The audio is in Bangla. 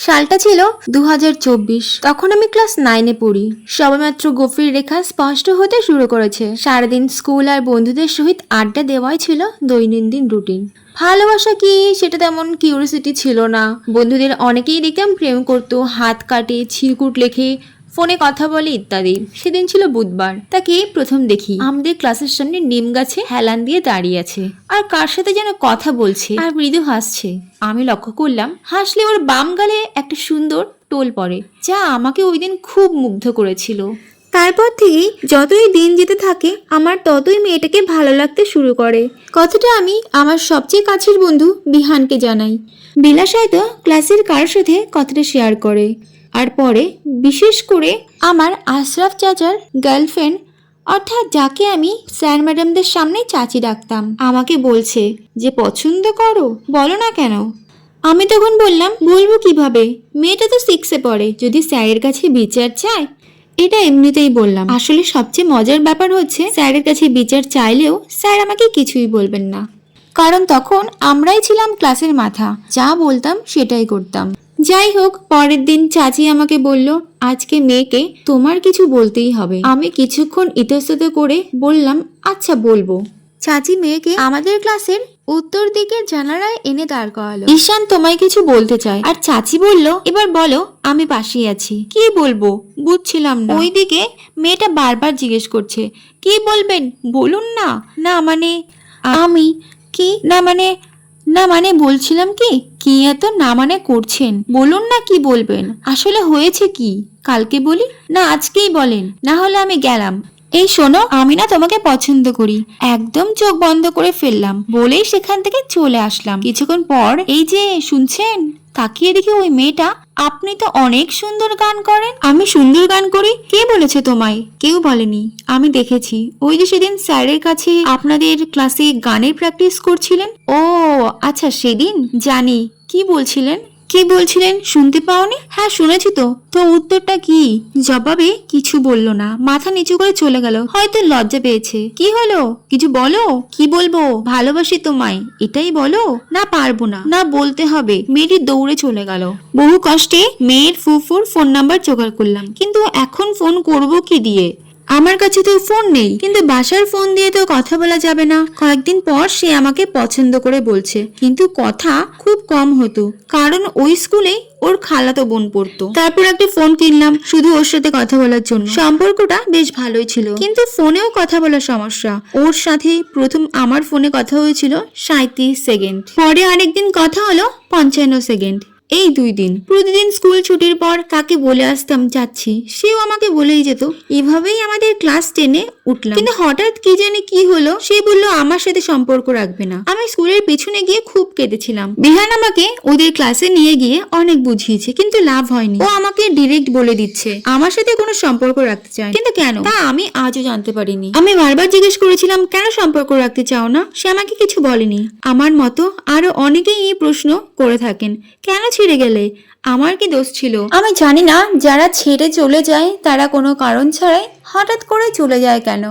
সালটা ছিল 2024। তখন আমি ক্লাস 9-এ পড়ি। সবেমাত্র গভীর রেখা স্পষ্ট হতে শুরু করেছে। সারাদিন স্কুল আর বন্ধুদের সহিত আড্ডা দেওয়াই ছিল দৈনন্দিন রুটিন। ভালোবাসা কি সেটা তেমন কিউরিয়াসিটি ছিল না। বন্ধুদের অনেকেই দেখতাম প্রেম করতো, হাত কাটে, ছিরকুট লেখে, ফোনে কথা বলে ইত্যাদি। সেদিন ছিল বুধবার। তাকে প্রথম দেখি আমাদের ক্লাসের সামনে নিম গাছে হেলান দিয়ে দাঁড়িয়ে আছে আর কার সাথে যেন কথা বলছে আর মৃদু হাসছে। আমি লক্ষ্য করলাম হাসলে ওর বাম গালে একটা সুন্দর টোল পড়ে, যা আমাকে ওই দিন খুব মুগ্ধ করেছিল। তারপর থেকেই যতই দিন যেতে থাকে আমার ততই মেয়েটাকে ভালো লাগতে শুরু করে। কথাটা আমি আমার সবচেয়ে কাছের বন্ধু বিহানকে জানাই। বিলাস হয়তো ক্লাসের কার সাথে কথাটা শেয়ার করে। আর পরে বিশেষ করে আমার আশরাফ চাচার গার্লফ্রেন্ড, অর্থাৎ যাকে আমি স্যার ম্যাডামদের সামনে চাচি ডাকতাম, আমাকে বলছে যে পছন্দ করো, বলো না কেন। আমি তখন বললাম বলবো কিভাবে, মেয়েটা তো 6-এ পড়ে, যদি স্যারের কাছে বিচার চায়। এটা এমনিতেই বললাম। আসলে সবচেয়ে মজার ব্যাপার হচ্ছে স্যারের কাছে বিচার চাইলেও স্যার আমাকে কিছুই বলবেন না, কারণ তখন আমরাই ছিলাম ক্লাসের মাথা। যা বলতাম সেটাই করতাম। যাই হোক, পরের দিন চাচি আমাকে বলল আজকে মেয়েকে তোমার কিছু বলতেই হবে। আমি কিছুক্ষণ ইতস্তত করে বললাম আচ্ছা বলবো। চাচি মেয়েকে আমাদের ক্লাসের উত্তর দিকের জানালায় এনে দাঁড় করালো। ঈশান তোমায় কিছু বলতে চায়। আর চাচি বলল এবার বলো, আমি পাশেই আছি। কি বলবো বুঝছিলাম না। ওইদিকে মেয়েটা বারবার জিজ্ঞেস করছে কি বলবেন বলুন না। না মানে আমি কি না মানে বলছিলাম কি এত না মানে করছেন, বলুন না কি বলবেন। আসলে হয়েছে কি কালকে বলি না আজকেই বলেন, না হলে আমি গেলাম। এই শোনো, আমি না তোমাকে পছন্দ করি। একদম চোখ বন্ধ করে ফেললাম, বলেই সেখান থেকে চলে আসলাম। কিছুক্ষণ পর এই যে শুনছেন, তাকিয়ে দেখি ওই মেয়েটা। আপনি তো অনেক সুন্দর গান করেন। আমি সুন্দর গান করি? কে বলেছে তোমায়? কেউ বলেনি, আমি দেখেছি। ওই যে সেদিন স্যারের কাছে আপনাদের ক্লাসে গানের প্র্যাকটিস করছিলেন। ও আচ্ছা, সেদিন জানি। কি বলছিলেন শুনতে পাওনি? হ্যাঁ শুনেছি তো। তো উত্তরটা কি? জবাবে কিছু বলল না, মাথা নিচু করে চলে গেল। হয়তো লজ্জা পেয়েছে। কি হলো, কিছু বলো। কি বলবো, ভালোবাসি তোমায়, এটাই বলো। না পারবো না। না বলতে হবে। মেয়েটি দৌড়ে চলে গেল। বহু কষ্টে মেয়ের ফুফুর ফোন নাম্বার জোগাড় করলাম, কিন্তু এখন ফোন করব কি দিয়ে? আমার কাছে তো ফোন নেই, কিন্তু বাসার ফোন দিয়ে তো কথা বলা যাবে না। কয়েকদিন পর সে আমাকে পছন্দ করে বলছে, কিন্তু কথা খুব কম হতো, কারণ ওই স্কুলে ওর খালাতো বোন পড়তো। তারপর একটা ফোন কিনলাম শুধু ওর সাথে কথা বলার জন্য। সম্পর্কটা বেশ ভালোই ছিল, কিন্তু ফোনেও কথা বলার সমস্যা। ওর সাথে প্রথম আমার ফোনে কথা হয়েছিল 37 সেকেন্ড, পরে আরেকদিন কথা হলো 55 সেকেন্ড। এই 2 দিন প্রতিদিন স্কুল ছুটির পর তাকে বলে আসতাম যাচ্ছি, সেও আমাকে বলেই যেত। এভাবেই আমাদের ক্লাস 10-এ উঠলাম। কিন্তু হঠাৎ কি জানি কি হলো, সে বলল আমার সাথে সম্পর্ক রাখবে না। আমি স্কুলের পিছনে গিয়ে খুব কেঁদেছিলাম। বিহান আমাকে ওদের ক্লাসে নিয়ে গিয়ে অনেক বুঝিয়েছে, কিন্তু লাভ হয়নি। ও আমাকে ডিরেক্ট বলে দিচ্ছে আমার সাথে কোনো সম্পর্ক রাখতে চায়, কিন্তু কেন তা আমি আজও জানতে পারিনি। আমি বারবার জিজ্ঞেস করেছিলাম কেন সম্পর্ক রাখতে চাও না, সে আমাকে কিছু বলেনি। আমার মতো আরো অনেকেই এই প্রশ্ন করে থাকেন, কেন ছেড়ে গেলে, আমার কি দোষ ছিল? আমি জানি না যারা ছেড়ে চলে যায় তারা কোনো কারণ ছাড়াই হঠাৎ করে চলে যায় কেন।